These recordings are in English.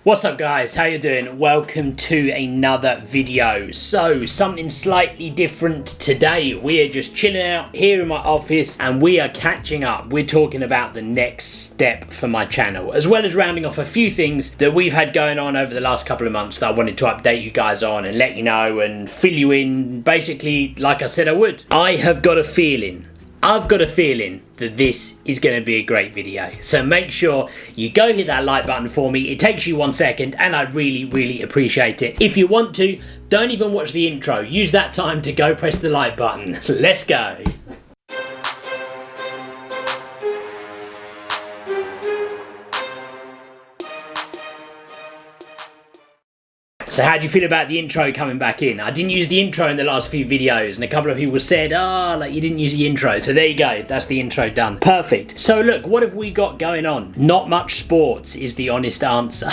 What's up guys, how you doing? Welcome to another video. So, something slightly different today. We are just chilling out here in my office and we are catching up. We're talking about the next step for my channel, as well as rounding off a few things that we've had going on over the last couple of months that I wanted to update you guys on and let you know and fill you in, basically like I said I would. I've got a feeling that this is going to be a great video. So make sure you go hit that like button for me. It takes you 1 second and I really appreciate it. If you want to, don't even watch the intro. Use that time to go press the like button. Let's go. So how do you feel about the intro coming back in? I didn't use the intro in the last few videos and a couple of people said, like you didn't use the intro. So there you go, that's the intro done. Perfect. So look, what have we got going on? Not much sports is the honest answer.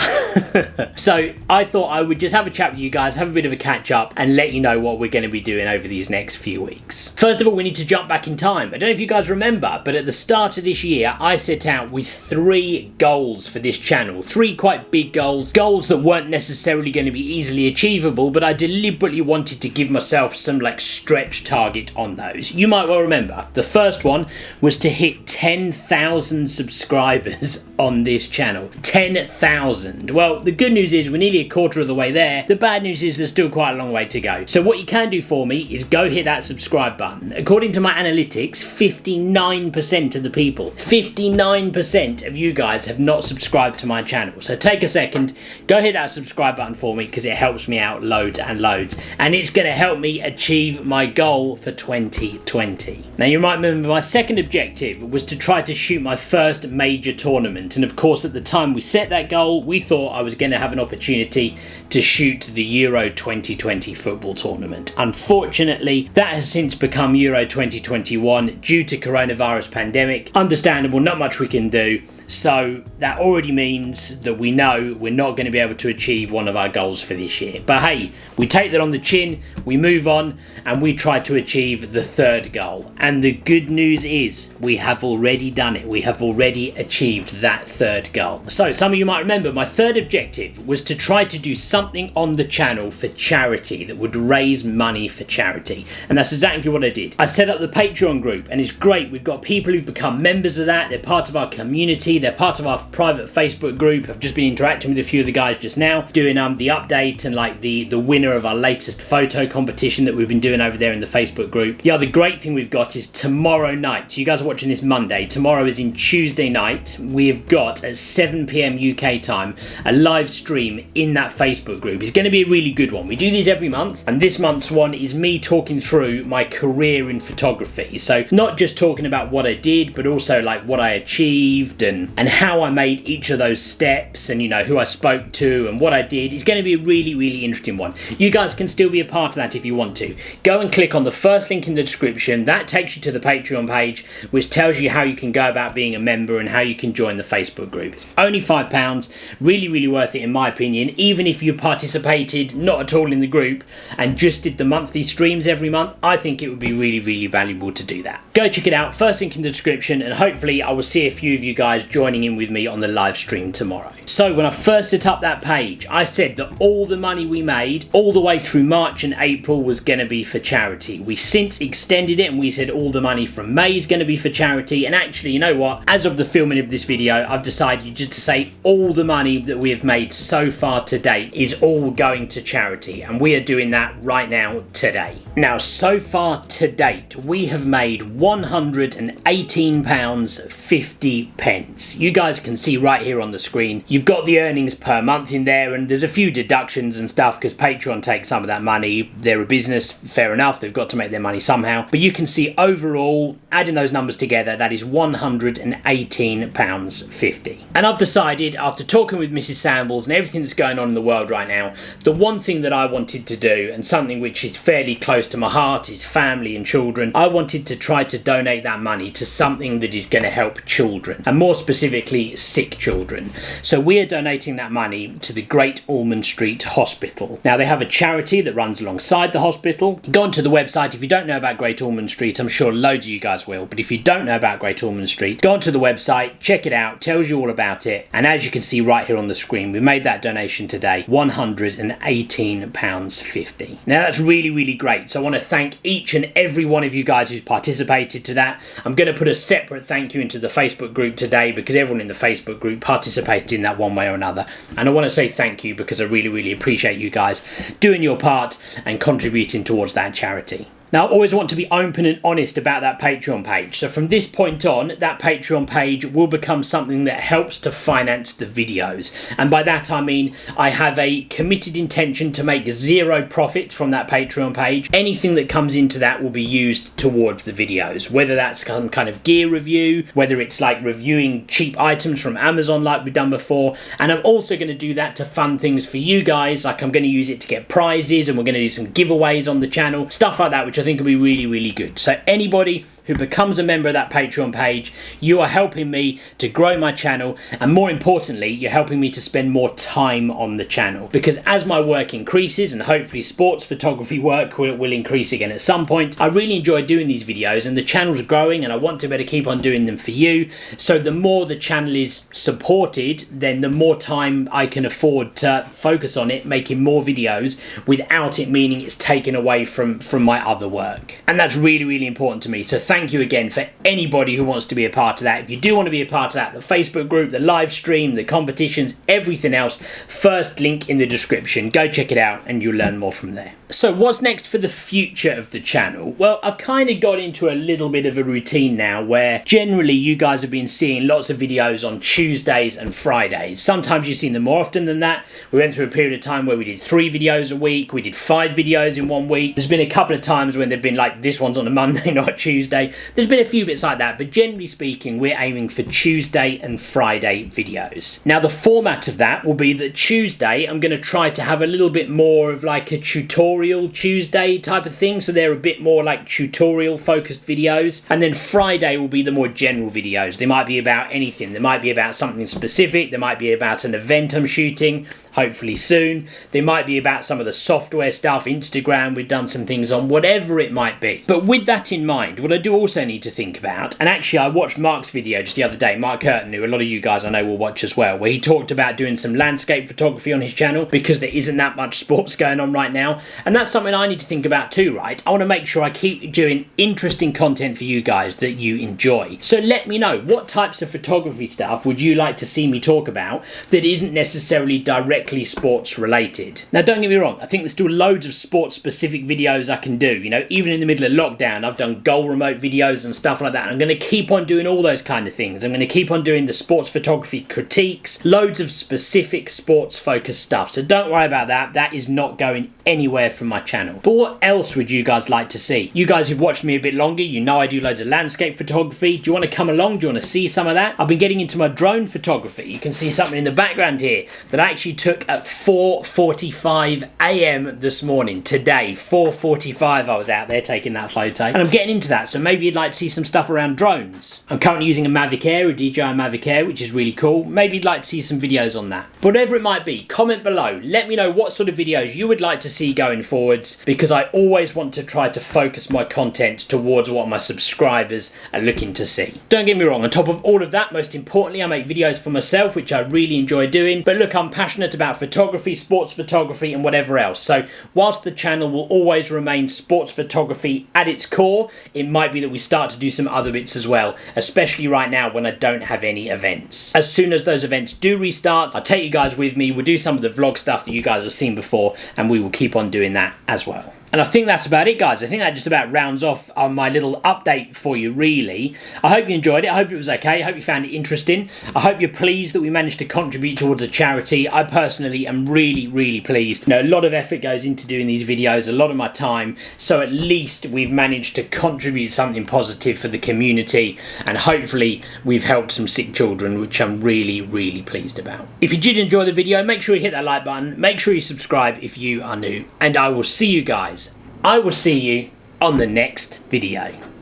So I thought I would just have a chat with you guys, have a bit of a catch up and let you know what we're going to be doing over these next few weeks. First of all, we need to jump back in time. I don't know if you guys remember, but at the start of this year, I set out with 3 goals for this channel. 3 quite big goals. Goals that weren't necessarily going to be easily achievable, but I deliberately wanted to give myself some stretch target on those. You might well remember the first one was to hit 10,000 subscribers on this channel. 10,000. Well, the good news is we're nearly a quarter of the way there. The bad news is there's still quite a long way to go. So what you can do for me is go hit that subscribe button. According to my analytics, 59% of the people, 59% of you guys have not subscribed to my channel. So take a second, go hit that subscribe button for me because it helps me out loads and loads, and it's going to help me achieve my goal for 2020. Now you might remember my second objective was to try to shoot my first major tournament, and of course at the time we set that goal we thought I was going to have an opportunity to shoot the Euro 2020 football tournament. Unfortunately that has since become Euro 2021 due to coronavirus pandemic. Understandable, not much we can do. So that already means that we know we're not going to be able to achieve one of our goals for this year. But hey, we take that on the chin, we move on, and we try to achieve the 3rd goal. And the good news is we have already done it. We have already achieved that 3rd goal. So some of you might remember my 3rd objective was to try to do something on the channel for charity that would raise money for charity. And that's exactly what I did. I set up the Patreon group and it's great. We've got people who've become members of that. They're part of our community. They're part of our private Facebook group. I've just been interacting with a few of the guys just now, doing the update and the winner of our latest photo competition that we've been doing over there in the Facebook group. The other great thing we've got is tomorrow night. So you guys are watching this Monday. Tomorrow is in Tuesday night. We have got at 7 PM UK time a live stream in that Facebook group. It's going to be a really good one. We do these every month, and this month's one is me talking through my career in photography. So not just talking about what I did, but also what I achieved and how I made each of those steps and who I spoke to and what I did. It's going to be a really interesting one. You guys can still be a part of that if you want to. Go and click on the first link in the description. That takes you to the Patreon page, which tells you how you can go about being a member and how you can join the Facebook group. It's only £5. Really worth it in my opinion. Even if you participated not at all in the group and just did the monthly streams every month, I think it would be really valuable to do that. Go check it out. First link in the description, and hopefully I will see a few of you guys joining in with me on the live stream tomorrow. So when I first set up that page, I said that all the money we made all the way through March and April was going to be for charity. We since extended it and we said all the money from May is going to be for charity, and actually, you know what, as of the filming of this video, I've decided just to say all the money that we have made so far to date is all going to charity, and we are doing that right now today. Now so far to date we have made £118.50. You guys can see right here on the screen, you've got the earnings per month in there, and there's a few deductions and stuff because Patreon takes some of that money. They're a business, fair enough, they've got to make their money somehow, but you can see overall, adding those numbers together, that is £118.50. And I've decided, after talking with Mrs. Sambles and everything that's going on in the world right now, the one thing that I wanted to do, and something which is fairly close to my heart, is family and children. I wanted to try to donate that money to something that is going to help children, and more specifically specifically sick children. So we are donating that money to the Great Ormond Street Hospital. Now they have a charity that runs alongside the hospital. Go onto the website. If you don't know about Great Ormond Street, I'm sure loads of you guys will, but if you don't know about Great Ormond Street, go onto the website, check it out, tells you all about it, and as you can see right here on the screen, we made that donation today, £118.50. Now that's really, really great, so I want to thank each and every one of you guys who's participated to that. I'm going to put a separate thank you into the Facebook group today because everyone in the Facebook group participated in that one way or another, and I want to say thank you because I really, really appreciate you guys doing your part and contributing towards that charity. Now, I always want to be open and honest about that Patreon page. So from this point on, that Patreon page will become something that helps to finance the videos. And by that, I mean, I have a committed intention to make zero profit from that Patreon page. Anything that comes into that will be used towards the videos, whether that's some kind of gear review, whether it's like reviewing cheap items from Amazon like we've done before. And I'm also going to do that to fund things for you guys. Like I'm going to use it to get prizes, and we're going to do some giveaways on the channel, stuff like that, which I think will be really, really good. So anybody who becomes a member of that Patreon page, you are helping me to grow my channel, and more importantly, you're helping me to spend more time on the channel, because as my work increases, and hopefully sports photography work will increase again at some point, I really enjoy doing these videos, and the channel's growing and I want to be able to keep on doing them for you. So the more the channel is supported, then the more time I can afford to focus on it, making more videos without it meaning it's taken away from my other work. And that's really, really important to me. So thank you again for anybody who wants to be a part of that. If you do want to be a part of that, the Facebook group, the live stream, the competitions, everything else, first link in the description. Go check it out and you'll learn more from there. So what's next for the future of the channel? Well, I've kind of got into a little bit of a routine now where generally you guys have been seeing lots of videos on Tuesdays and Fridays. Sometimes you've seen them more often than that. We went through a period of time where we did 3 videos a week. We did 5 videos in 1 week. There's been a couple of times when they've been like, this one's on a Monday, not a Tuesday. There's been a few bits like that, but generally speaking, we're aiming for Tuesday and Friday videos. Now, the format of that will be that Tuesday, I'm going to try to have a little bit more of like a tutorial Tuesday type of thing, so they're a bit more like tutorial focused videos, and then Friday will be the more general videos. They might be about anything. They might be about something specific. They might be about an event I'm shooting, hopefully soon. They might be about some of the software stuff, Instagram, we've done some things on, whatever it might be. But with that in mind, what I do also need to think about, and actually I watched Mark's video just the other day, Mark Curtin, who a lot of you guys I know will watch as well, where he talked about doing some landscape photography on his channel because there isn't that much sports going on right now, and that's something I need to think about too, right? I want to make sure I keep doing interesting content for you guys that you enjoy. So let me know, what types of photography stuff would you like to see me talk about that isn't necessarily directly sports related? Now don't get me wrong, I think there's still loads of sports specific videos I can do. You know, even in the middle of lockdown I've done goal remote videos and stuff like that. I'm going to keep on doing all those kind of things. I'm going to keep on doing the sports photography critiques, loads of specific sports focused stuff, so don't worry about that. That is not going anywhere from my channel. But what else would you guys like to see? You guys who've watched me a bit longer, you know I do loads of landscape photography. Do you want to come along? Do you want to see some of that? I've been getting into my drone photography. You can see something in the background here that I actually took at 4:45 a.m. this morning. Today, 4:45 I was out there taking that photo, and I'm getting into that, so maybe you'd like to see some stuff around drones. I'm currently using a Mavic Air, a DJI Mavic Air, which is really cool. Maybe you'd like to see some videos on that. But whatever it might be, comment below. Let me know what sort of videos you would like to see going forwards, because I always want to try to focus my content towards what my subscribers are looking to see. Don't get me wrong, on top of all of that, most importantly, I make videos for myself, which I really enjoy doing. But look, I'm passionate about photography, sports photography, and whatever else. So whilst the channel will always remain sports photography at its core, it might be that we start to do some other bits as well, especially right now when I don't have any events. As soon as those events do restart, I'll take you guys with me. We'll do some of the vlog stuff that you guys have seen before, and we will keep on doing that as well. And I think that's about it, guys. I think that just about rounds off on my little update for you, really. I hope you enjoyed it. I hope it was okay. I hope you found it interesting. I hope you're pleased that we managed to contribute towards a charity. I personally am really, really pleased. You know, a lot of effort goes into doing these videos, a lot of my time. So at least we've managed to contribute something positive for the community. And hopefully we've helped some sick children, which I'm really, really pleased about. If you did enjoy the video, make sure you hit that like button. Make sure you subscribe if you are new. And I will see you guys. I will see you on the next video.